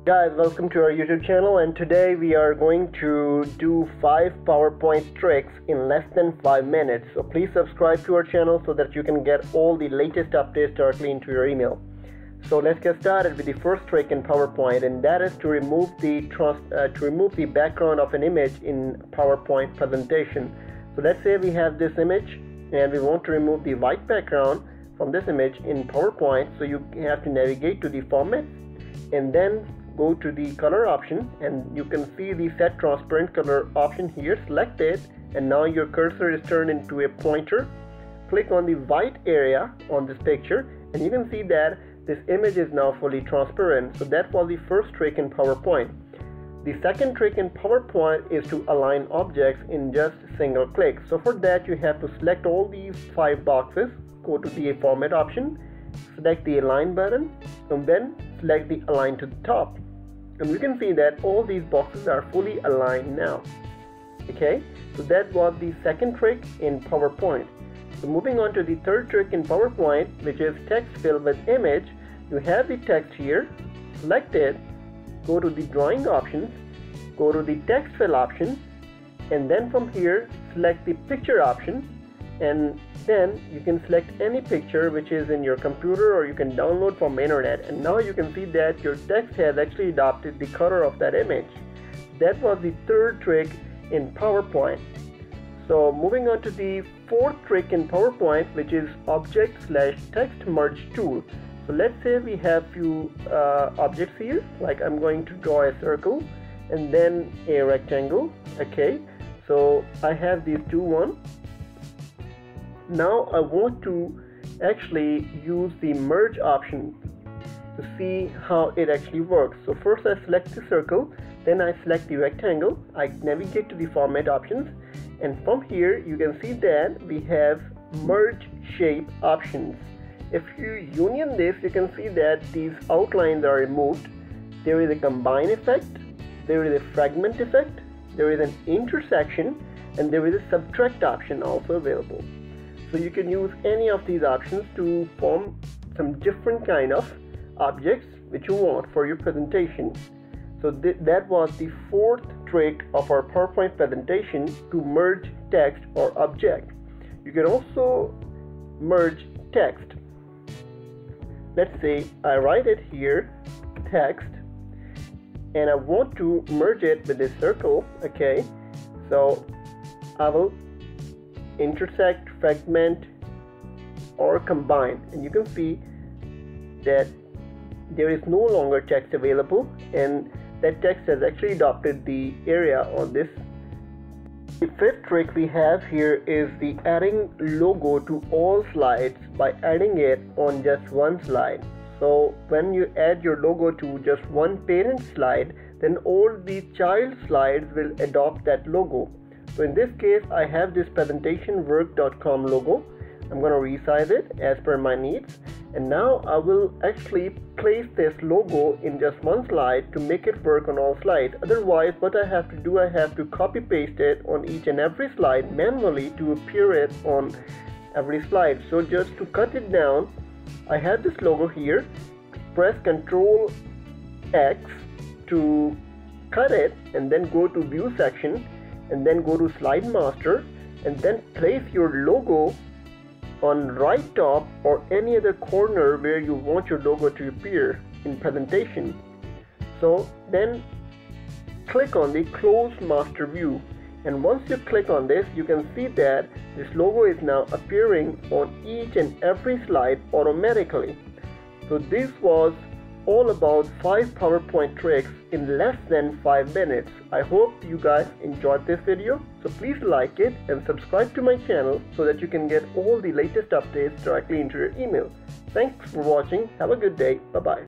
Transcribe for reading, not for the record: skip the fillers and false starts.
Guys, welcome to our YouTube channel, and today we are going to do 5 PowerPoint tricks in less than 5 minutes. So please subscribe to our channel so that you can get all the latest updates directly into your email. So let's get started with the first trick in PowerPoint, and that is to remove the background of an image in PowerPoint presentation. So let's say we have this image and we want to remove the white background from this image in PowerPoint. So you have to navigate to the format and then go to the color option, and you can see the set transparent color option here. Select it, and now your cursor is turned into a pointer. Click on the white area on this picture, and you can see that this image is now fully transparent. So that was the first trick in PowerPoint. The second trick in PowerPoint is to align objects in just single click. So for that, you have to select all these 5 boxes, go to the format option, select the align button, and then select the align to the top, and you can see that all these boxes are fully aligned now. Okay, so that was the second trick in PowerPoint. So moving on to the third trick in PowerPoint, which is text fill with image. You have the text here, select it, go to the drawing options, go to the text fill option, and then from here select the picture option, and then you can select any picture which is in your computer or you can download from internet, and now you can see that your text has actually adopted the color of that image. That was the third trick in PowerPoint. So moving on to the fourth trick in PowerPoint, which is object/text merge tool. So let's say we have few objects here, like I'm going to draw a circle and then a rectangle. Okay, so I have these two ones. Now I want to actually use the merge option to see how it actually works. So first I select the circle, then I select the rectangle, I navigate to the format options, and from here you can see that we have merge shape options. If you union this, you can see that these outlines are removed. There is a combine effect, there is a fragment effect, there is an intersection, and there is a subtract option also available. So you can use any of these options to form some different kind of objects which you want for your presentation. So that was the fourth trick of our PowerPoint presentation, to merge text or object. You can also merge text. Let's say I write it here, text, and I want to merge it with this circle. Okay, so I will intersect, fragment, or combine, and you can see that there is no longer text available, and that text has actually adopted the area on this. The fifth trick we have here is the adding logo to all slides by adding it on just one slide. So when you add your logo to just one parent slide, then all the child slides will adopt that logo. So in this case, I have this presentationwork.com logo. I'm going to resize it as per my needs, and now I will actually place this logo in just one slide to make it work on all slides. Otherwise, what I have to do, I have to copy paste it on each and every slide manually to appear it on every slide. So just to cut it down, I have this logo here. Press Ctrl X to cut it, and then go to view section, and then go to slide master, and then place your logo on right top or any other corner where you want your logo to appear in presentation. So then click on the close master view, and once you click on this, you can see that this logo is now appearing on each and every slide automatically. So this was all about 5 PowerPoint tricks in less than 5 minutes. I hope you guys enjoyed this video. So please like it and subscribe to my channel so that you can get all the latest updates directly into your email. Thanks for watching. Have a good day. Bye bye.